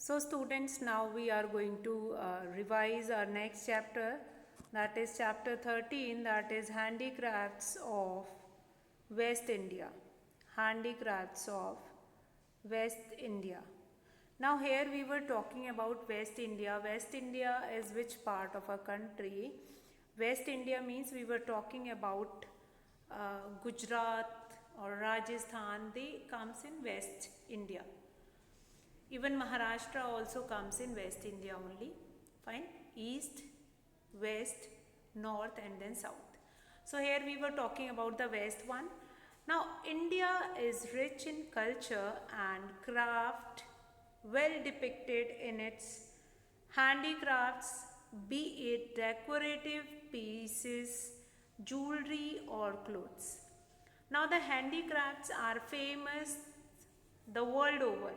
So students, now we are going to revise our next chapter, that is chapter 13, that is handicrafts of West India. Handicrafts of West India. Now here we were talking about West India. West India is which part of our country? West India means we were talking about Gujarat or Rajasthan. They comes in West India. Even Maharashtra also comes in West India only. Fine. East, West, North and then South. So here we were talking about the West one. Now India is rich in culture and craft, well depicted in its handicrafts, be it decorative pieces, jewelry or clothes. Now the handicrafts are famous the world over.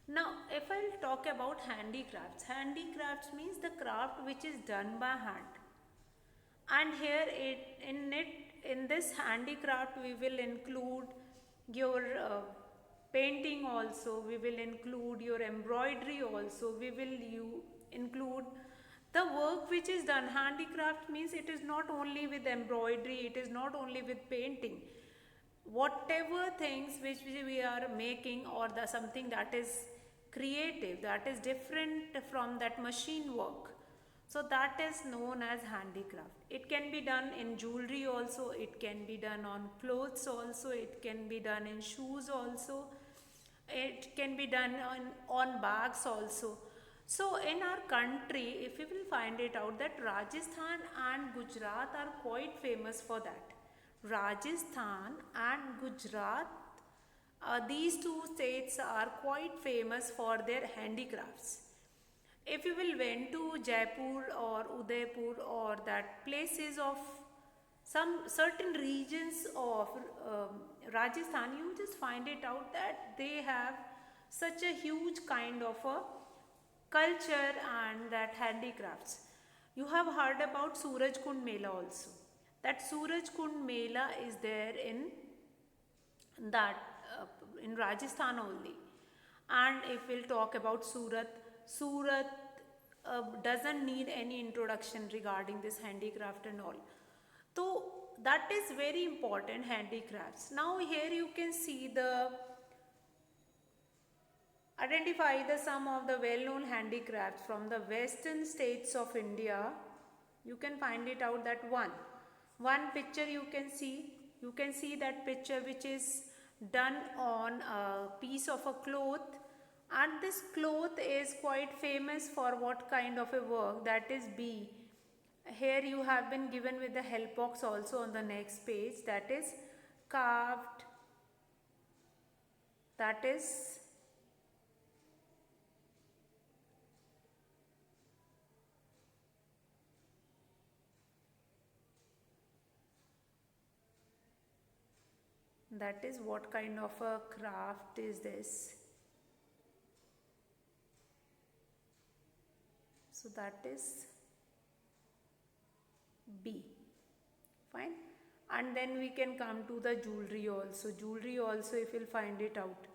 Now, if I'll talk about handicrafts means the craft which is done by hand. And here in this handicraft we will include your painting also, we will include your embroidery also, we will include the work which is done. Handicraft means it is not only with embroidery, it is not only with painting. Whatever things which we are making or the something that is creative, that is different from that machine work, so that is known as handicraft. It can be done in jewelry also, it can be done on clothes also, it can be done in shoes also, it can be done on bags also. So in our country, if we will find it out that Rajasthan and Gujarat are quite famous for that. Rajasthan and Gujarat, these two states are quite famous for their handicrafts. If you will went to Jaipur or Udaipur or that places of some certain regions of Rajasthan, you just find it out that they have such a huge kind of a culture and that handicrafts. You have heard about Suraj Kund Mela also. That Suraj Kund Mela is there in that in Rajasthan only. And if we'll talk about Surat doesn't need any introduction regarding this handicraft and all. So that is very important, handicrafts. Now here you can see the identify the some of the well-known handicrafts from the western states of India. You can find it out that one picture you can see that picture which is done on a piece of a cloth, and this cloth is quite famous for what kind of a work, that is bee. Here you have been given with the help box also on the next page, that is carved, that is what kind of a craft is this. So that is B. Fine. And then we can come to the jewelry also. Jewelry also, if you'll find it out,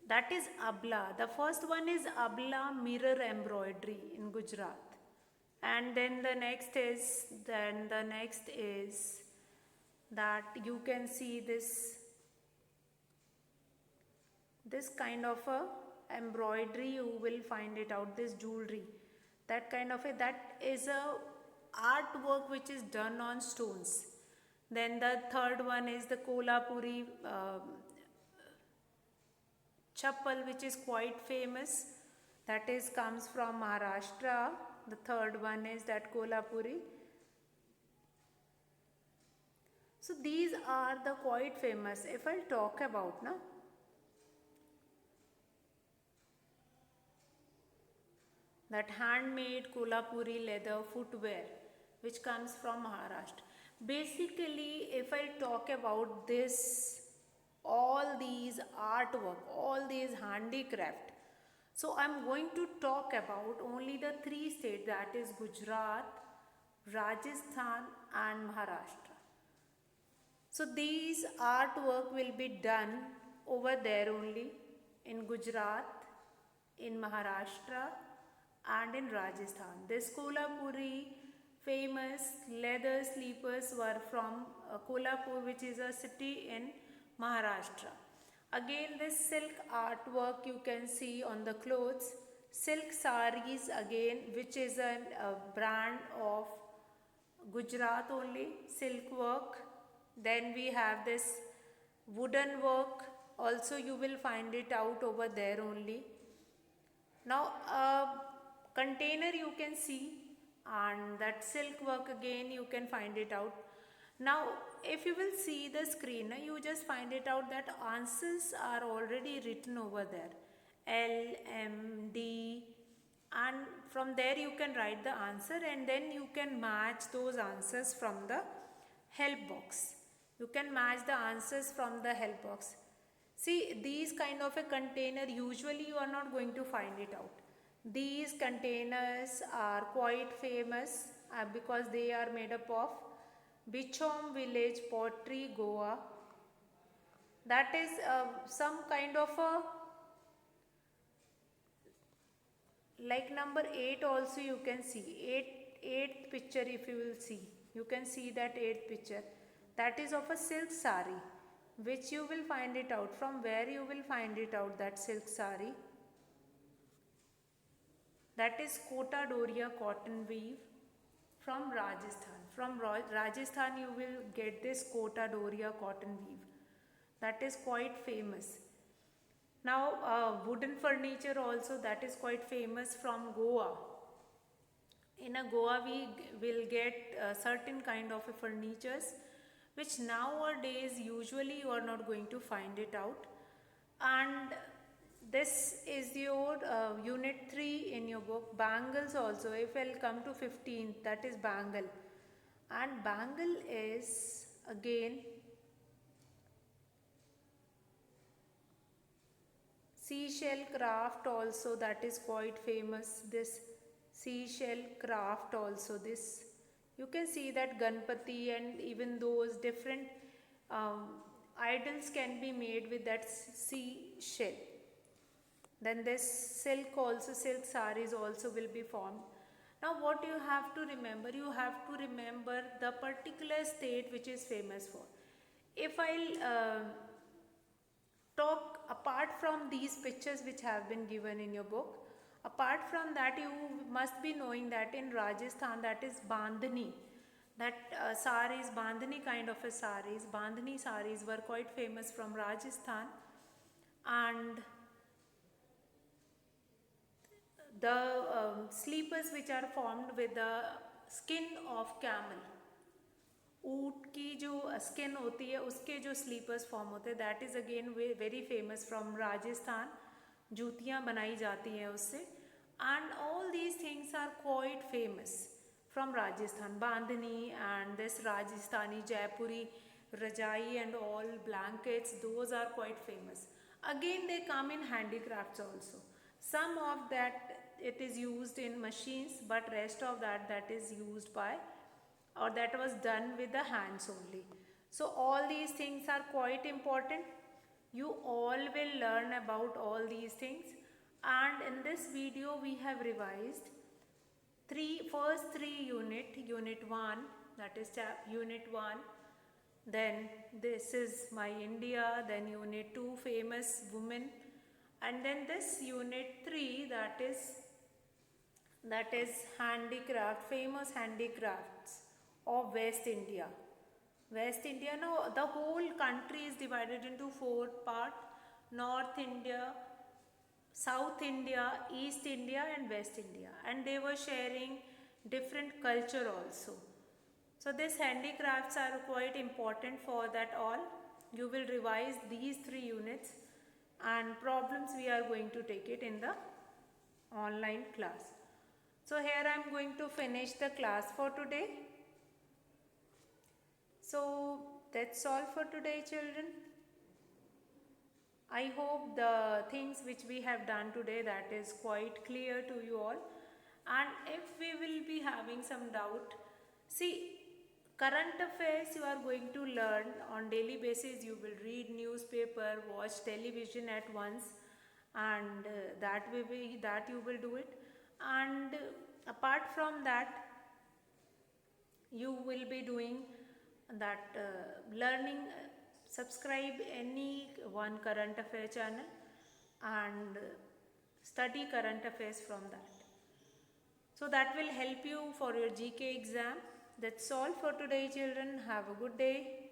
that is Abla. The first one is Abla mirror embroidery in Gujarat. And then the next is that you can see this kind of a embroidery, you will find it out, this jewelry, that kind of a, that is a artwork which is done on stones. Then the third one is the Kolhapuri chappal, which is quite famous, that is comes from Maharashtra. The third one is that Kolhapuri. So these are the quite famous. If I'll talk about now, that handmade Kolhapuri leather footwear which comes from Maharashtra. Basically, if I talk about this, all these artwork, all these handicraft, so I'm going to talk about only the three states, that is Gujarat, Rajasthan and Maharashtra. So these artwork will be done over there only in Gujarat, in Maharashtra and in Rajasthan. This Kolhapuri famous leather sleepers were from Kolhapur, which is a city in Maharashtra. Again, this silk artwork you can see on the clothes. Silk saris again, which is a brand of Gujarat only, silk work. Then we have this wooden work, also you will find it out over there only. Now a container you can see, and that silk work again you can find it out. Now if you will see the screen, you just find it out that answers are already written over there, L, M, D, and from there you can write the answer, and then you can match those answers from the help box. You can match the answers from the help box. See, these kind of a container usually you are not going to find it out. These containers are quite famous because they are made up of Bichom village pottery, Goa. That is some kind of a, like number 8 also you can see, 8th picture if you will see, you can see that 8th picture, that is of a silk sari, which you will find it out. From where you will find it out, that silk sari? That is Kota Doria cotton weave from Rajasthan. From Rajasthan you will get this Kota Doria cotton weave. That is quite famous. Now wooden furniture also, that is quite famous from Goa. In a Goa we will get certain kind of furnitures which nowadays usually you are not going to find it out. And this is your unit 3 in your book. Bangles also, if I'll come to 15th, that is bangle. And bangle is again seashell craft also, that is quite famous. This seashell craft also, this you can see that Ganpati and even those different idols can be made with that seashell. Then this silk also, silk saris also will be formed. Now what you have to remember, you have to remember the particular state which is famous for. If I'll talk apart from these pictures which have been given in your book, apart from that you must be knowing that in Rajasthan, that is Bandhani, that saris, Bandhani kind of a saris, Bandhani saris were quite famous from Rajasthan. And the sleepers which are formed with the skin of camel, ऊँट की जो skin होती है उसके जो slippers form होते हैं, that is again very famous from Rajasthan. जूतियाँ बनाई जाती हैं उससे. And all these things are quite famous from Rajasthan. Bandhani and this Rajasthani Jaipuri razai and all blankets, those are quite famous. Again they come in handicrafts also. Some of that it is used in machines, but rest of that is used by, or that was done with the hands only. So all these things are quite important. You all will learn about all these things, and in this video we have revised first three unit 1, that is unit 1, then this is my India, then unit 2 famous women, and then this unit 3, that is handicraft, famous handicrafts of West India. West India, now the whole country is divided into 4 parts: North India, South India, East India and West India, and they were sharing different culture also. So these handicrafts are quite important for that all. You will revise these 3 units, and problems we are going to take it in the online class. So here I am going to finish the class for today. So that's all for today, children. I hope the things which we have done today, that is quite clear to you all. And if we will be having some doubt, see, Current affairs you are going to learn on daily basis. You will read newspaper, watch television at once, and that you will do it. And apart from that, you will be doing that learning. Subscribe any one current affair channel and study current affairs from that. So that will help you for your GK exam. That's all for today, children. Have a good day.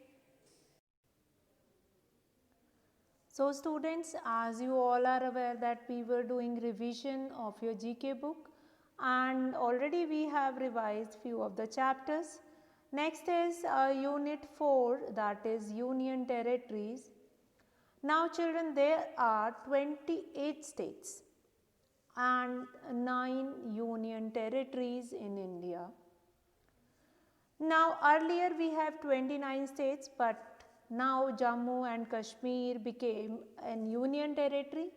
So students, as you all are aware that we were doing revision of your GK book, and already we have revised few of the chapters. Next is unit 4, that is Union Territories. Now children, there are 28 states and 9 union territories in India. Now earlier we have 29 states, but now Jammu and Kashmir became an union territory.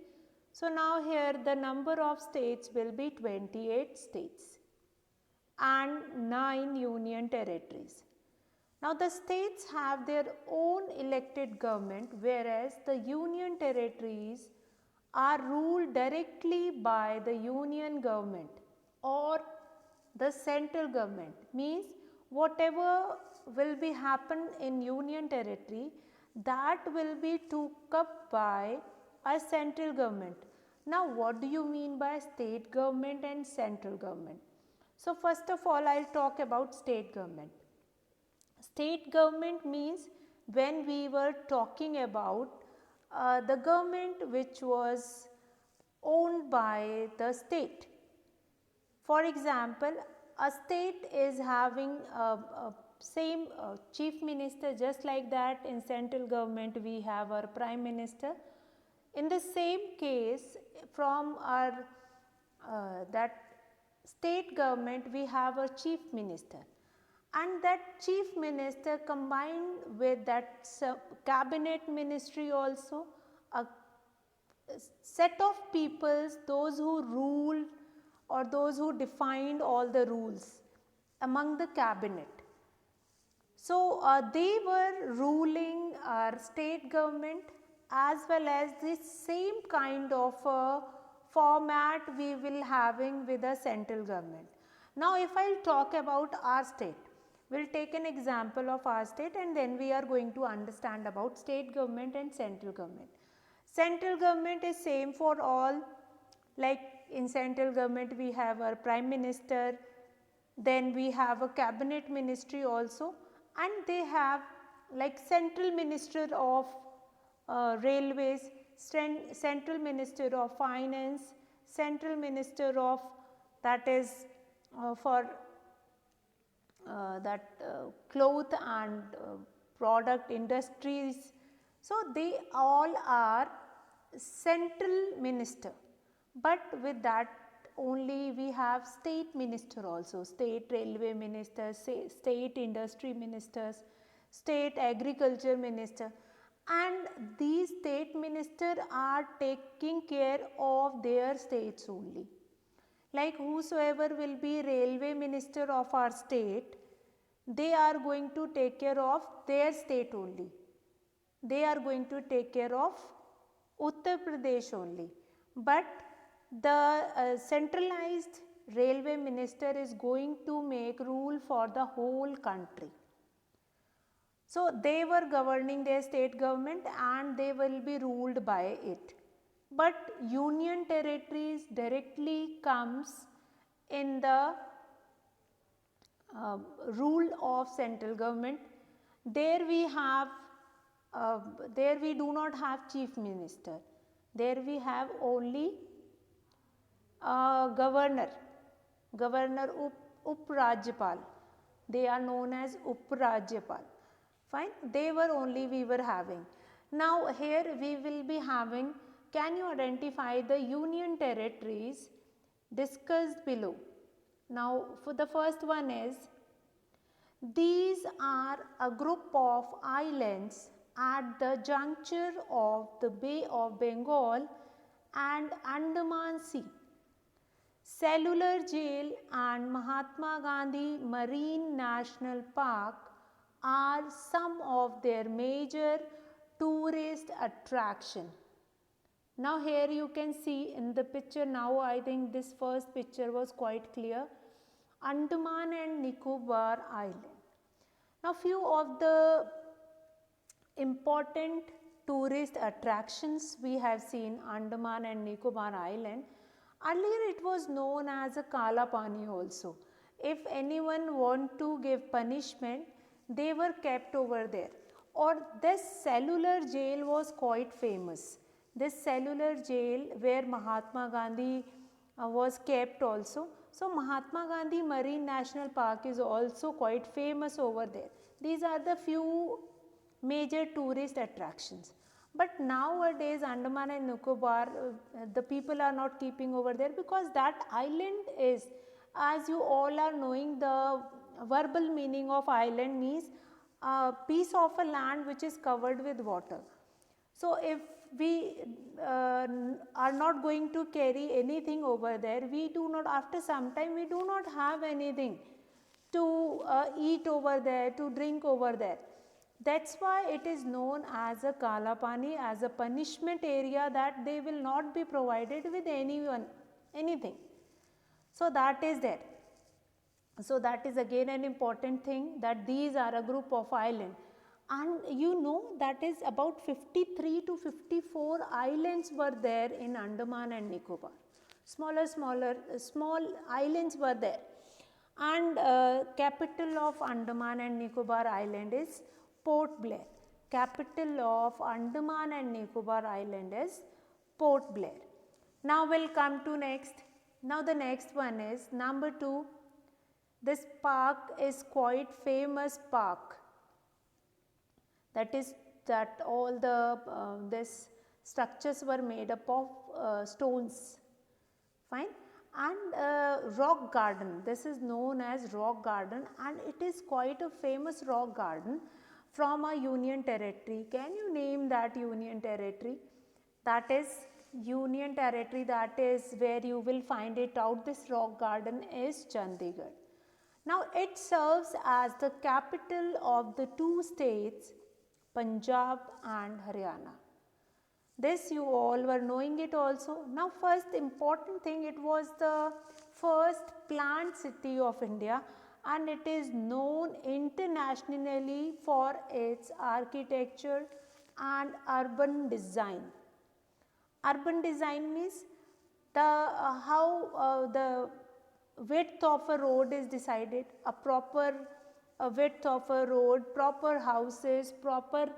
So now here the number of states will be 28 states and 9 union territories. Now the states have their own elected government, whereas the union territories are ruled directly by the union government or the central government. Means whatever will be happen in union territory, that will be took up by a central government. Now what do you mean by state government and central government? So first of all, I will talk about state government. State government means when we were talking about the government which was owned by the state. For example, a state is having a same chief minister, just like that in central government we have our prime minister. In the same case, from our that state government we have a chief minister, and that chief minister combined with that cabinet ministry also, a set of peoples, those who ruled or those who defined all the rules among the cabinet. So they were ruling our state government, as well as this same kind of format we will having with the central government. Now if I will talk about our state, we will take an example of our state and then we are going to understand about state government and central government. Central government is same for all, like in central government we have our prime minister, then we have a cabinet ministry also, and they have like central minister of railways, central minister of finance, central minister of that is for cloth and product industries. So they all are central minister, but with that only we have state minister also, state railway minister, state industry ministers, state agriculture minister, and these state minister are taking care of their states only. Like whosoever will be railway minister of our state, they are going to take care of their state only. They are going to take care of Uttar Pradesh only. But the centralized railway minister is going to make rule for the whole country. So they were governing their state government and they will be ruled by it. But union territories directly comes in the rule of central government. There we have there we do not have chief minister. There we have only governor Uprajyapal. They are known as Uprajyapal. Fine, they were only we were having. Now here we will be having, can you identify the union territories discussed below? Now for the first one is, these are a group of islands at the juncture of the Bay of Bengal and Andaman Sea. Cellular Jail and Mahatma Gandhi Marine National Park are some of their major tourist attraction. Now here you can see in the picture, now I think this first picture was quite clear, Andaman and Nicobar Island. Now few of the important tourist attractions we have seen Andaman and Nicobar Island. Earlier it was known as a Kala Pani also. If anyone want to give punishment, they were kept over there. Or this cellular jail was quite famous. This cellular jail where Mahatma Gandhi was kept also. So Mahatma Gandhi Marine National Park is also quite famous over there. These are the few major tourist attractions. But nowadays Andaman and Nicobar, the people are not keeping over there because that island is, as you all are knowing, the verbal meaning of island means a piece of a land which is covered with water. So if we are not going to carry anything over there, we do not, after some time we do not have anything to eat over there, to drink over there. That's why it is known as a Kala Pani, as a punishment area, that they will not be provided with anything. So that is there. So that is again an important thing, that these are a group of islands. And you know that is about 53 to 54 islands were there in Andaman and Nicobar. Small islands were there. And capital of Andaman and Nicobar Island is Port Blair. Capital of Andaman and Nicobar Island is Port Blair. Now we'll come to next. Now the next one is number 2. This park is quite famous park. That is that all the this structures were made up of stones. Fine. And rock garden. This is known as rock garden, and it is quite a famous rock garden from a union territory. Can you name that union territory? That is union territory, that is where you will find it out. This rock garden is Chandigarh. Now it serves as the capital of the two states, Punjab and Haryana. This you all were knowing it also. Now first important thing, it was the first planned city of India, and it is known internationally for its architecture and urban design. Urban design means the how the width of a road is decided, a proper width of a road, proper houses, proper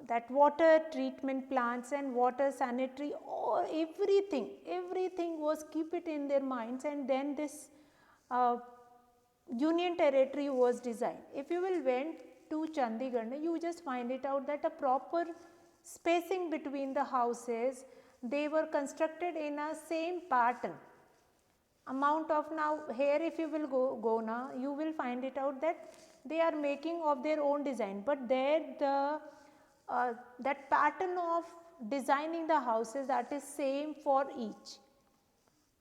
that water treatment plants and water sanitary, or everything was keep it in their minds, and then this union territory was designed. If you will went to Chandigarh, you just find it out that a proper spacing between the houses, they were constructed in a same pattern. Amount of, now here if you will go now, you will find it out that they are making of their own design, but there the that pattern of designing the houses, that is same for each,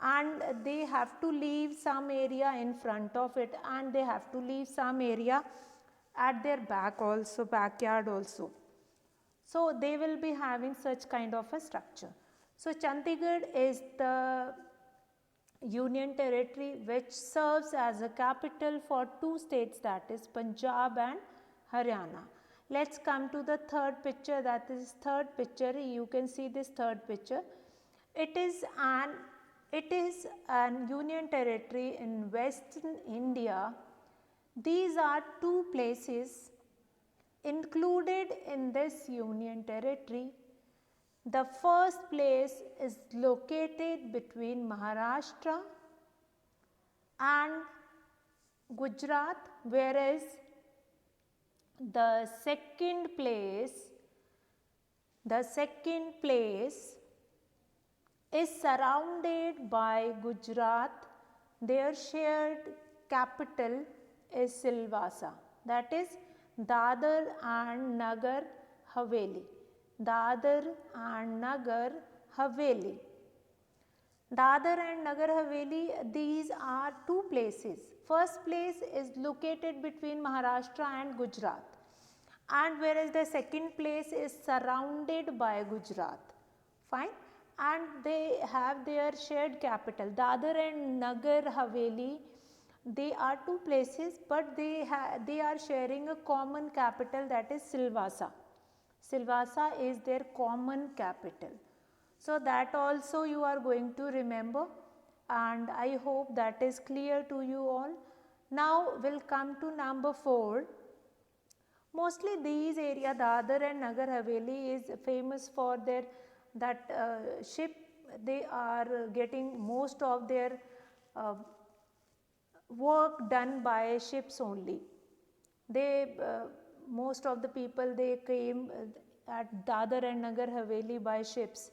and they have to leave some area in front of it, and they have to leave some area at their back also, backyard also. So they will be having such kind of a structure. So Chandigarh is the union territory which serves as a capital for two states, that is Punjab and Haryana. Let's come to the third picture, that is third picture. You can see this third picture. It is an union territory in Western India. These are two places included in this union territory. The first place is located between Maharashtra and Gujarat, whereas the second place is surrounded by Gujarat. Their shared capital is Silvassa, that is Dadar and Nagar Haveli. Dadar and Nagar Haveli. Dadar and Nagar Haveli, these are two places First place is located between Maharashtra and Gujarat, and whereas the second place is surrounded by Gujarat. Fine. And they have their shared capital. Dadar and Nagar Haveli, they are two places, but they are sharing a common capital, that is Silvassa. Silvassa is their common capital. So that also you are going to remember, and I hope that is clear to you all. Now we'll come to number 4. Mostly these area, Dadar and Nagar Haveli, is famous for their ship. They are getting most of their work done by ships only. They most of the people, they came at Dadar and Nagar Haveli by ships.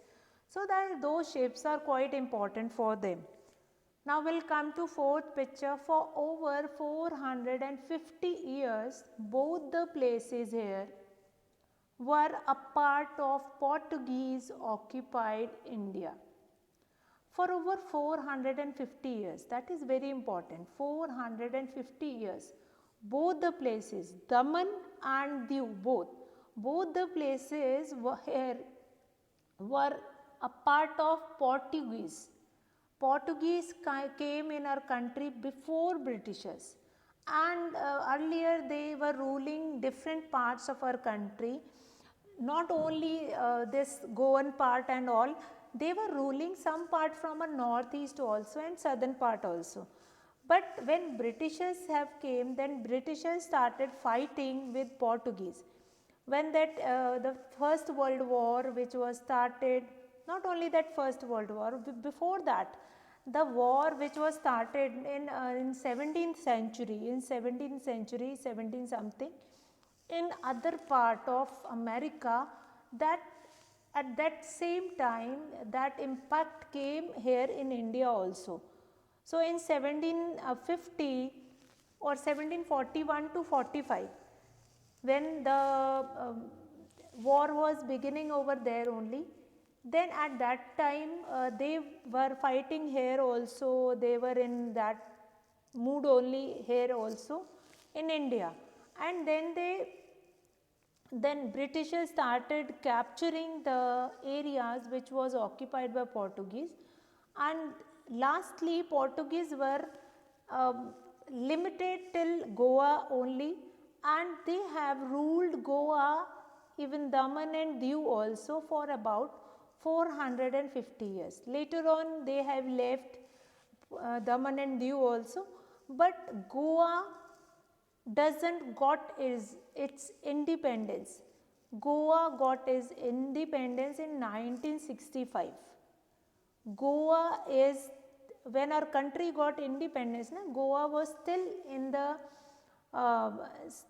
So that those ships are quite important for them. Now we'll come to fourth picture. For over 450 years, both the places here were a part of Portuguese occupied India. For over 450 years, that is very important, 450 years, both the places, Daman and Diu, both the places were a part of Portuguese. Portuguese came in our country before Britishers, and earlier they were ruling different parts of our country, not only this Goan part and all, they were ruling some part from a northeast also and southern part also. But when Britishers have came, then Britishers started fighting with Portuguese. When that the First World War, which was started, not only that First World War, before that, the war which was started in 17th century, 17 something, in other part of America, that at that same time that impact came here in India also. So in 1750 or 1741 to 45, when the war was beginning over there only, then at that time they were fighting here also, they were in that mood only here also in India. And then Britishers started capturing the areas which was occupied by Portuguese, and lastly Portuguese were limited till Goa only, and they have ruled Goa, even Daman and Diu also, for about 450 years. Later on they have left Daman and Diu also, but Goa doesn't got its independence. Goa got its independence in 1965. Goa is, when our country got independence, Goa was still in the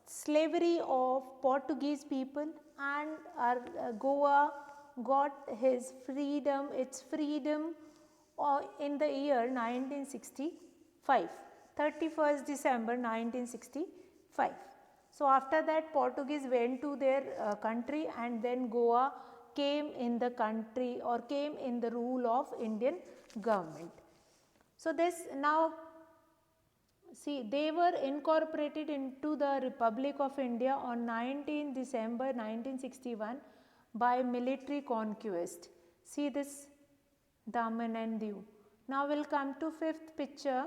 slavery of Portuguese people, and our Goa got its freedom in the year 1965, 31st December 1965. So after that Portuguese went to their country, and then Goa came in the country, or came in the rule of Indian government. So this now, see, they were incorporated into the Republic of India on 19 December 1961 by military conquest. See this, Daman and Diu. Now we'll come to fifth picture.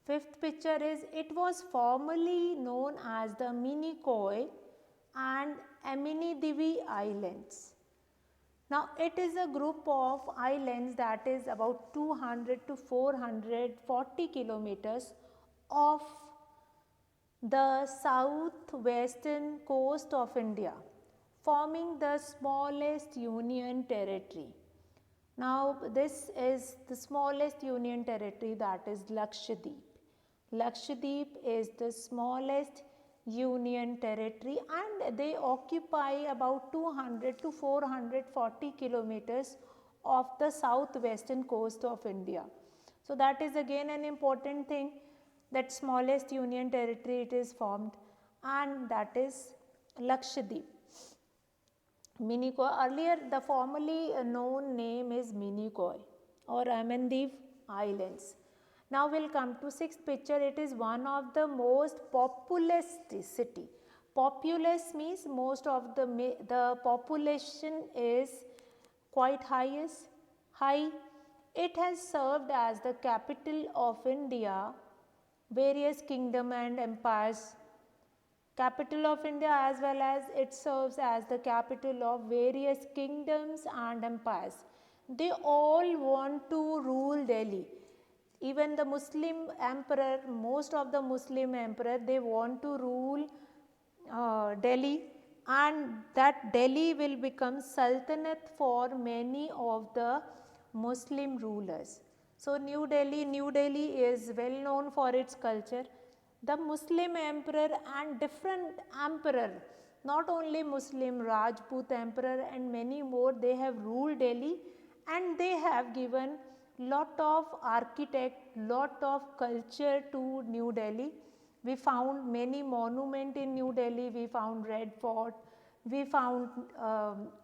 Fifth picture is, it was formerly known as the Minicoy and Aminidivi Islands. Now it is a group of islands that is about 200 to 440 kilometers off the southwestern coast of India, forming the smallest union territory. Now this is the smallest union territory, that is Lakshadweep. Lakshadweep is the smallest union territory, and they occupy about 200 to 440 kilometers of the southwestern coast of India. So that is again an important thing, that smallest union territory it is formed, and that is Lakshadweep. Minicoy, earlier the formerly known name is Minicoy or Ammandiv Islands. Now we'll come to sixth picture. It is one of the most populous city. Populous means most of the population is quite high. It has served as the capital of India, various kingdom and empires. Capital of India, as well as it serves as the capital of various kingdoms and empires. They all want to rule Delhi. Even the Muslim emperor, most of the Muslim emperor, they want to rule Delhi, and that Delhi will become Sultanate for many of the Muslim rulers. So New Delhi is well known for its culture. The Muslim emperor and different emperor, not only Muslim, Rajput emperor and many more, they have ruled Delhi, and they have given lot of architect, lot of culture to New Delhi. We found many monument in New Delhi, we found Red Fort, we found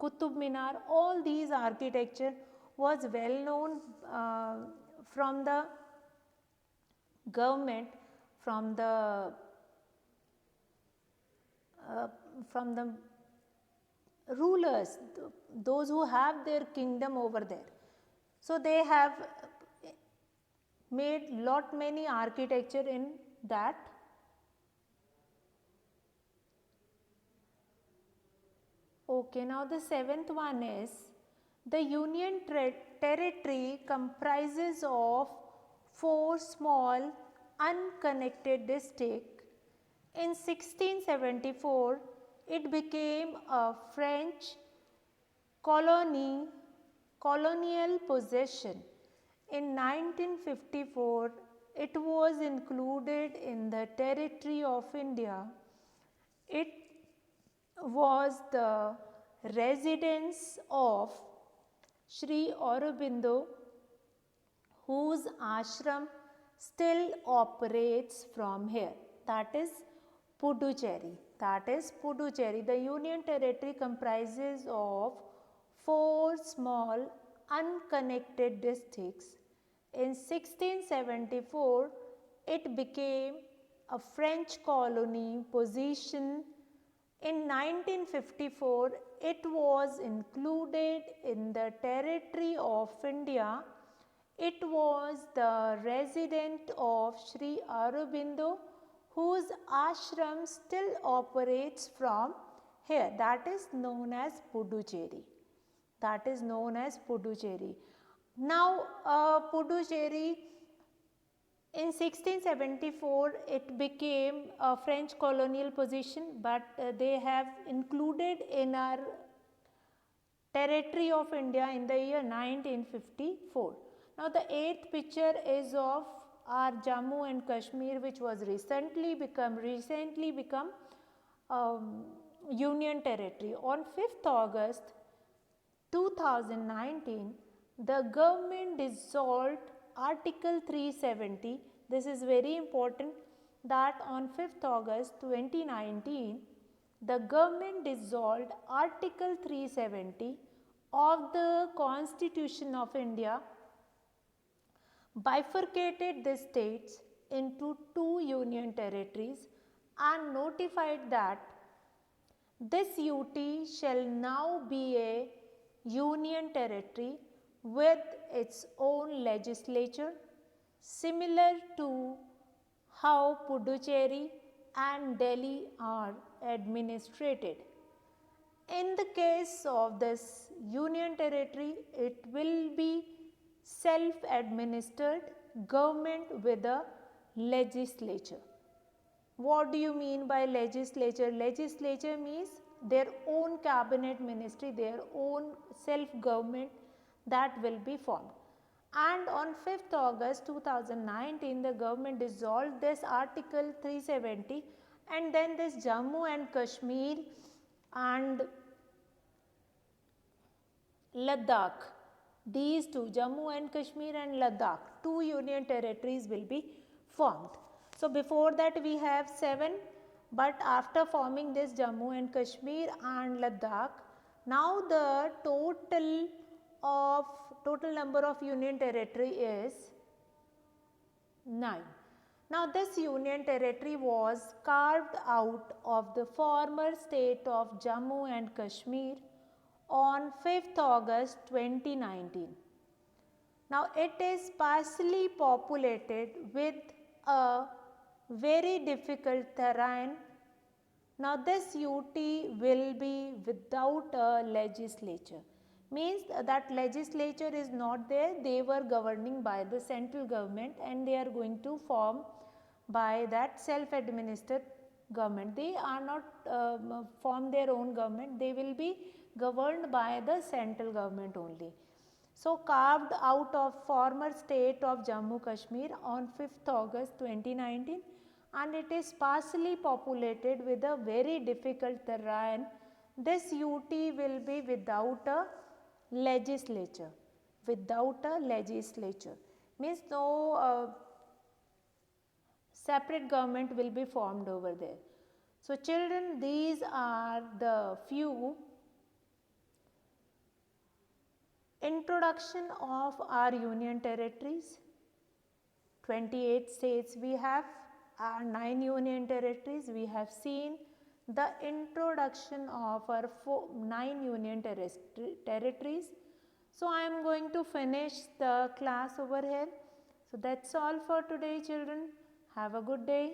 Qutub Minar. All these architecture was well known from the government, from the rulers, those who have their kingdom over there. So they have made many architecture in that. Okay, now the seventh one is the Union Territory comprises of 4 small unconnected districts. In 1674, it became a French colonial possession. In 1954, it was included in the territory of India. It was the residence of Sri Aurobindo, whose ashram still operates from here. That is Puducherry. The Union Territory comprises of 4 small unconnected districts. In 1674, it became a French colony possession. In 1954, it was included in the territory of India. It was the residence of Sri Aurobindo, whose ashram still operates from here. That is known as Puducherry. Now, Puducherry, in 1674, it became a French colonial possession, but they have included in our territory of India in the year 1954. Now, the 8th picture is of our Jammu and Kashmir, which was recently become Union Territory. On 5th August 2019, the government dissolved Article 370. This is very important, that on 5th August 2019, the government dissolved Article 370 of the Constitution of India, bifurcated the states into 2 union territories, and notified that this UT shall now be a union territory with its own legislature, similar to how Puducherry and Delhi are administrated. In the case of this union territory, it will be self-administered government with a legislature. What do you mean by legislature? Legislature means their own cabinet ministry, their own self-government that will be formed. And on 5th August 2019, the government dissolved this Article 370, and then this Jammu and Kashmir and Ladakh, these 2, Jammu and Kashmir and Ladakh, 2 union territories will be formed. So before that we have 7, but after forming this Jammu and Kashmir and Ladakh, now the total number of union territory is 9. Now this union territory was carved out of the former state of Jammu and Kashmir on 5th August 2019. Now it is partially populated with a very difficult terrain. Now this UT will be without a legislature, means that legislature is not there. They were governing by the central government and they are going to form by that self-administered government. They are not form their own government, they will be governed by the central government only. So carved out of former state of Jammu Kashmir on 5th August 2019, and it is partially populated with a very difficult terrain. This UT will be without a legislature. Without a legislature means no separate government will be formed over there. So children, these are the few introduction of our union territories. 28 states we have, our 9 union territories. We have seen the introduction of our 9 union territories. So I am going to finish the class over here. So that's all for today, children. Have a good day.